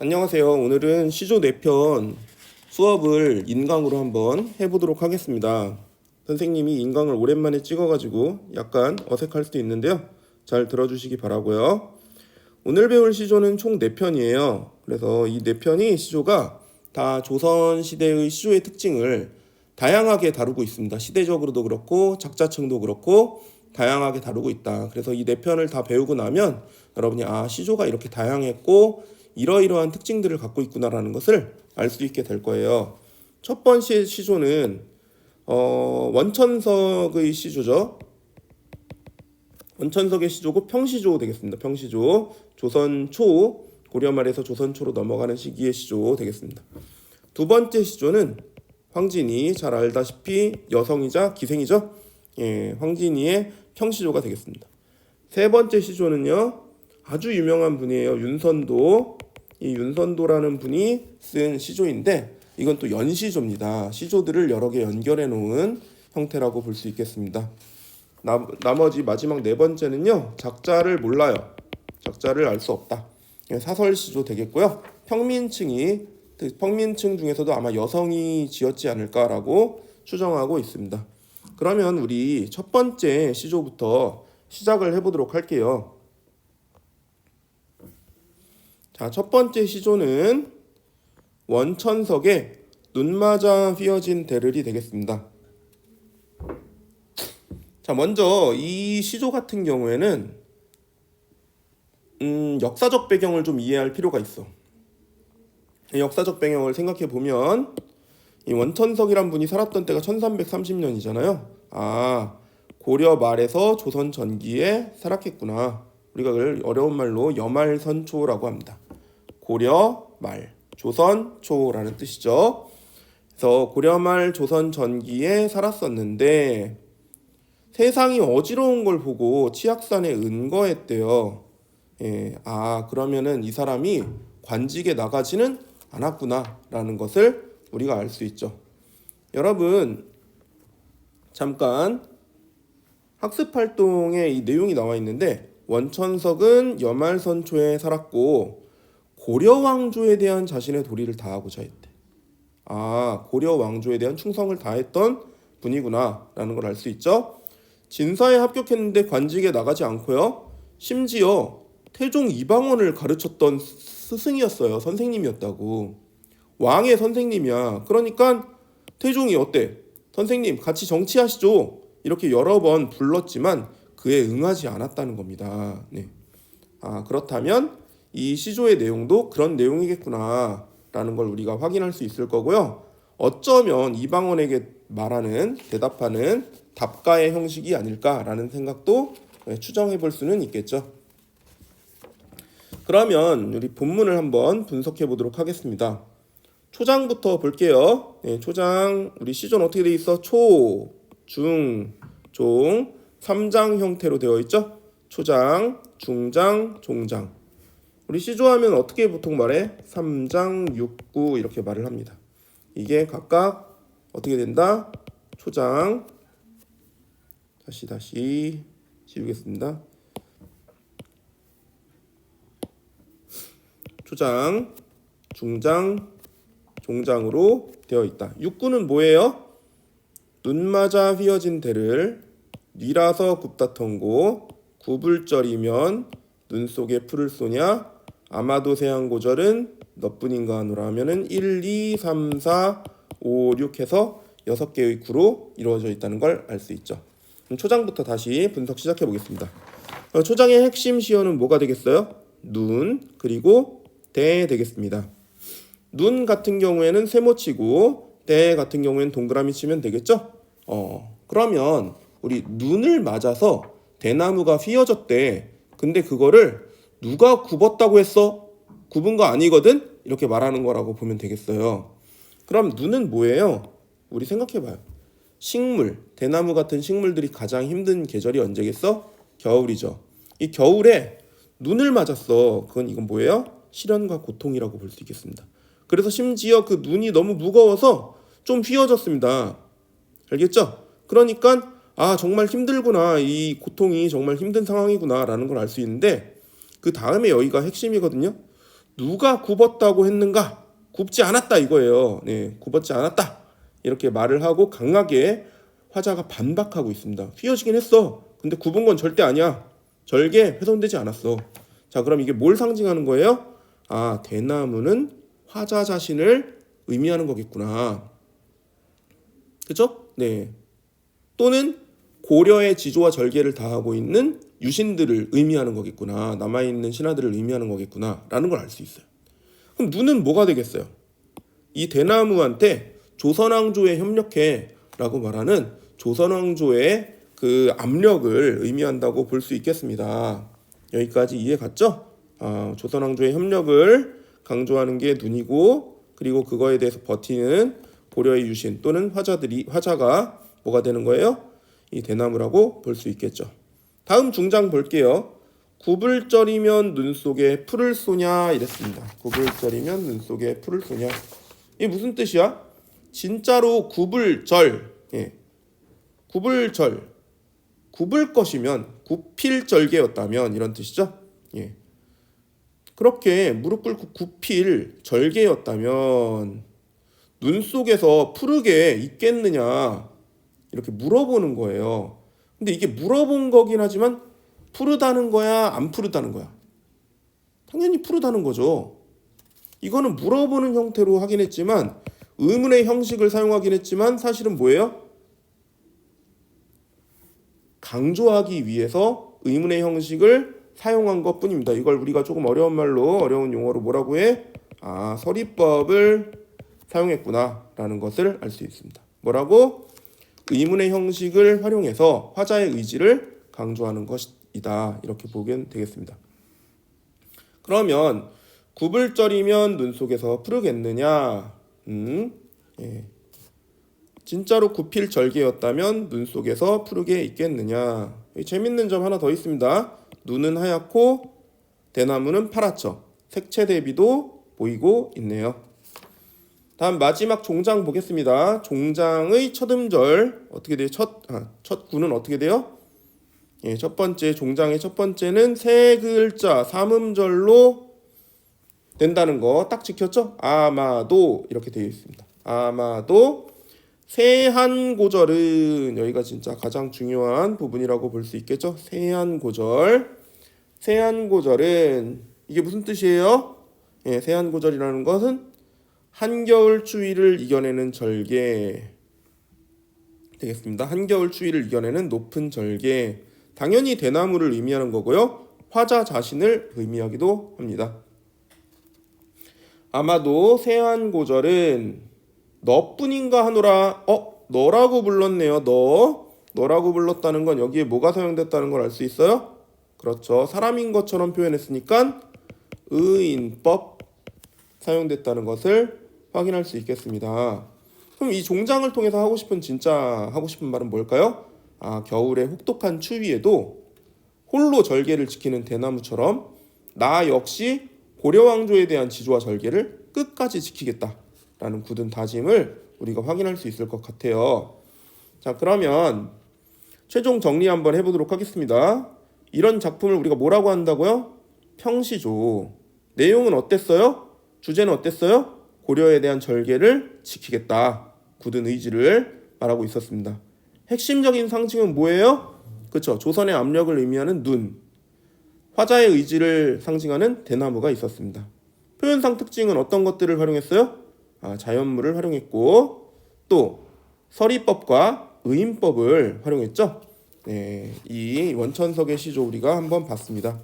안녕하세요. 오늘은 시조 4편 수업을 인강으로 한번 해보도록 하겠습니다. 선생님이 인강을 오랜만에 찍어가지고 약간 어색할 수도 있는데요. 잘 들어주시기 바라고요. 오늘 배울 시조는 총 4편이에요. 그래서 이 4편이 시조가 다 조선시대의 시조의 특징을 다양하게 다루고 있습니다. 시대적으로도 그렇고 작자층도 그렇고 다양하게 다루고 있다. 그래서 이 4편을 다 배우고 나면 여러분이 시조가 이렇게 다양했고 이러이러한 특징들을 갖고 있구나라는 것을 알 수 있게 될 거예요. 첫 번째 시조는 원천석의 시조죠. 원천석의 시조고 평시조 되겠습니다. 평시조, 조선 초, 고려 말에서 조선 초로 넘어가는 시기의 시조 되겠습니다. 두 번째 시조는 황진이 잘 알다시피 여성이자 기생이죠. 황진이의 평시조가 되겠습니다. 세 번째 시조는요. 아주 유명한 분이에요. 윤선도. 이 윤선도라는 분이 쓴 시조인데 이건 또 연시조입니다. 시조들을 여러 개 연결해 놓은 형태라고 볼 수 있겠습니다. 나머지 마지막 네 번째는요. 작자를 몰라요. 작자를 알 수 없다. 사설시조 되겠고요. 평민층 중에서도 아마 여성이 지었지 않을까라고 추정하고 있습니다. 그러면 우리 첫 번째 시조부터 시작을 해보도록 할게요. 자, 첫 번째 시조는 원천석의 눈맞아 휘어진 대를이 되겠습니다. 자, 먼저 이 시조 같은 경우에는 역사적 배경을 좀 이해할 필요가 있어. 역사적 배경을 생각해 보면 이 원천석이란 분이 살았던 때가 1330년이잖아요. 고려 말에서 조선 전기에 살았겠구나. 우리가 그걸 어려운 말로 여말선초라고 합니다. 고려 말, 조선 초라는 뜻이죠. 그래서 고려 말 조선 전기에 살았었는데 세상이 어지러운 걸 보고 치악산에 은거했대요. 그러면은 이 사람이 관직에 나가지는 않았구나라는 것을 우리가 알 수 있죠. 여러분 잠깐 학습활동에 이 내용이 나와 있는데 원천석은 여말선초에 살았고 고려 왕조에 대한 자신의 도리를 다하고자 했대. 고려 왕조에 대한 충성을 다했던 분이구나 라는 걸 알 수 있죠. 진사에 합격했는데 관직에 나가지 않고요. 심지어 태종 이방원을 가르쳤던 스승이었어요. 선생님이었다고. 왕의 선생님이야. 그러니까 태종이 어때? 선생님 같이 정치하시죠. 이렇게 여러 번 불렀지만 그에 응하지 않았다는 겁니다. 그렇다면 이 시조의 내용도 그런 내용이겠구나 라는 걸 우리가 확인할 수 있을 거고요. 어쩌면 이방원에게 대답하는 답가의 형식이 아닐까라는 생각도 추정해 볼 수는 있겠죠. 그러면 우리 본문을 한번 분석해 보도록 하겠습니다. 초장부터 볼게요. 초장 우리 시조는 어떻게 되어 있어? 초, 중, 종 3장 형태로 되어 있죠. 초장, 중장, 종장. 우리 시조하면 어떻게 보통 말해? 3장, 6구 이렇게 말을 합니다. 이게 각각 어떻게 된다? 초장, 다시 지우겠습니다. 초장, 중장, 종장으로 되어 있다. 6구는 뭐예요? 눈맞아 휘어진 대를 뉘라서 굽다 통고 구불절이면 눈 속에 풀을 쏘냐 아마도 세양고절은 너뿐인가 하노라 하면은 1, 2, 3, 4, 5, 6 해서 6개의 구로 이루어져 있다는 걸 알 수 있죠. 그럼 초장부터 다시 분석 시작해 보겠습니다. 초장의 핵심 시어는 뭐가 되겠어요? 눈 그리고 대 되겠습니다. 눈 같은 경우에는 세모치고 대 같은 경우에는 동그라미 치면 되겠죠? 그러면 우리 눈을 맞아서 대나무가 휘어졌대. 근데 그거를 누가 굽었다고 했어? 굽은 거 아니거든? 이렇게 말하는 거라고 보면 되겠어요. 그럼 눈은 뭐예요? 우리 생각해봐요. 식물, 대나무 같은 식물들이 가장 힘든 계절이 언제겠어? 겨울이죠. 이 겨울에 눈을 맞았어. 이건 뭐예요? 시련과 고통이라고 볼 수 있겠습니다. 그래서 심지어 그 눈이 너무 무거워서 좀 휘어졌습니다. 알겠죠? 그러니까 정말 힘들구나. 이 고통이 정말 힘든 상황이구나 라는 걸 알 수 있는데 그 다음에 여기가 핵심이거든요. 누가 굽었다고 했는가? 굽지 않았다 이거예요. 네, 굽었지 않았다. 이렇게 말을 하고 강하게 화자가 반박하고 있습니다. 휘어지긴 했어. 근데 굽은 건 절대 아니야. 절개 훼손되지 않았어. 자, 그럼 이게 뭘 상징하는 거예요? 아, 대나무는 화자 자신을 의미하는 거겠구나. 그죠? 네. 또는 고려의 지조와 절개를 다하고 있는 유신들을 의미하는 거겠구나. 남아있는 신하들을 의미하는 거겠구나. 라는 걸 알 수 있어요. 그럼 눈은 뭐가 되겠어요? 이 대나무한테 조선왕조에 협력해 라고 말하는 조선왕조의 그 압력을 의미한다고 볼 수 있겠습니다. 여기까지 이해 갔죠? 조선왕조의 협력을 강조하는 게 눈이고, 그리고 그거에 대해서 버티는 고려의 유신 또는 화자가 뭐가 되는 거예요? 이 대나무라고 볼 수 있겠죠. 다음 중장 볼게요. 구불절이면 눈 속에 풀을 쏘냐 이랬습니다. 구불절이면 눈 속에 풀을 쏘냐. 이게 무슨 뜻이야? 진짜로 구불절, 예. 구불절, 굽을 것이면 굽힐절개였다면 이런 뜻이죠. 예. 그렇게 무릎 꿇고 굽힐 절개였다면 눈 속에서 푸르게 있겠느냐 이렇게 물어보는 거예요. 근데 이게 물어본 거긴 하지만 푸르다는 거야 안 푸르다는 거야? 당연히 푸르다는 거죠. 이거는 물어보는 형태로 하긴 했지만 의문의 형식을 사용하긴 했지만 사실은 뭐예요? 강조하기 위해서 의문의 형식을 사용한 것 뿐입니다. 이걸 우리가 조금 어려운 말로, 어려운 용어로 뭐라고 해? 서리법을 사용했구나 라는 것을 알 수 있습니다. 뭐라고? 의문의 형식을 활용해서 화자의 의지를 강조하는 것이다. 이렇게 보면 되겠습니다. 그러면 구불절이면 눈 속에서 푸르겠느냐? 예. 진짜로 굽힐 절개였다면 눈 속에서 푸르게 있겠느냐? 재밌는 점 하나 더 있습니다. 눈은 하얗고 대나무는 파랗죠. 색채 대비도 보이고 있네요. 다음 마지막 종장 보겠습니다. 종장의 첫 음절 어떻게 돼요? 첫 구는 어떻게 돼요? 예, 첫 번째 종장의 첫 번째는 세 글자 삼음절로 된다는 거 딱 지켰죠? 아마도 이렇게 되어 있습니다. 아마도 세한고절은 여기가 진짜 가장 중요한 부분이라고 볼 수 있겠죠? 세한고절. 세한고절은 이게 무슨 뜻이에요? 예, 세한고절이라는 것은 한겨울 추위를 이겨내는 절개 되겠습니다. 한겨울 추위를 이겨내는 높은 절개. 당연히 대나무를 의미하는 거고요. 화자 자신을 의미하기도 합니다. 아마도 세한고절은 너뿐인가 하노라. 너라고 불렀네요. 너라고 불렀다는 건 여기에 뭐가 사용됐다는 걸 알 수 있어요? 그렇죠. 사람인 것처럼 표현했으니까 의인법 사용됐다는 것을 확인할 수 있겠습니다. 그럼 이 종장을 통해서 하고 싶은 말은 뭘까요? 겨울의 혹독한 추위에도 홀로 절개를 지키는 대나무처럼 나 역시 고려왕조에 대한 지조와 절개를 끝까지 지키겠다라는 굳은 다짐을 우리가 확인할 수 있을 것 같아요. 자, 그러면 최종 정리 한번 해보도록 하겠습니다. 이런 작품을 우리가 뭐라고 한다고요? 평시조. 내용은 어땠어요? 주제는 어땠어요? 고려에 대한 절개를 지키겠다. 굳은 의지를 말하고 있었습니다. 핵심적인 상징은 뭐예요? 그렇죠. 조선의 압력을 의미하는 눈. 화자의 의지를 상징하는 대나무가 있었습니다. 표현상 특징은 어떤 것들을 활용했어요? 자연물을 활용했고 또 서리법과 의인법을 활용했죠. 네, 이 원천석의 시조 우리가 한번 봤습니다.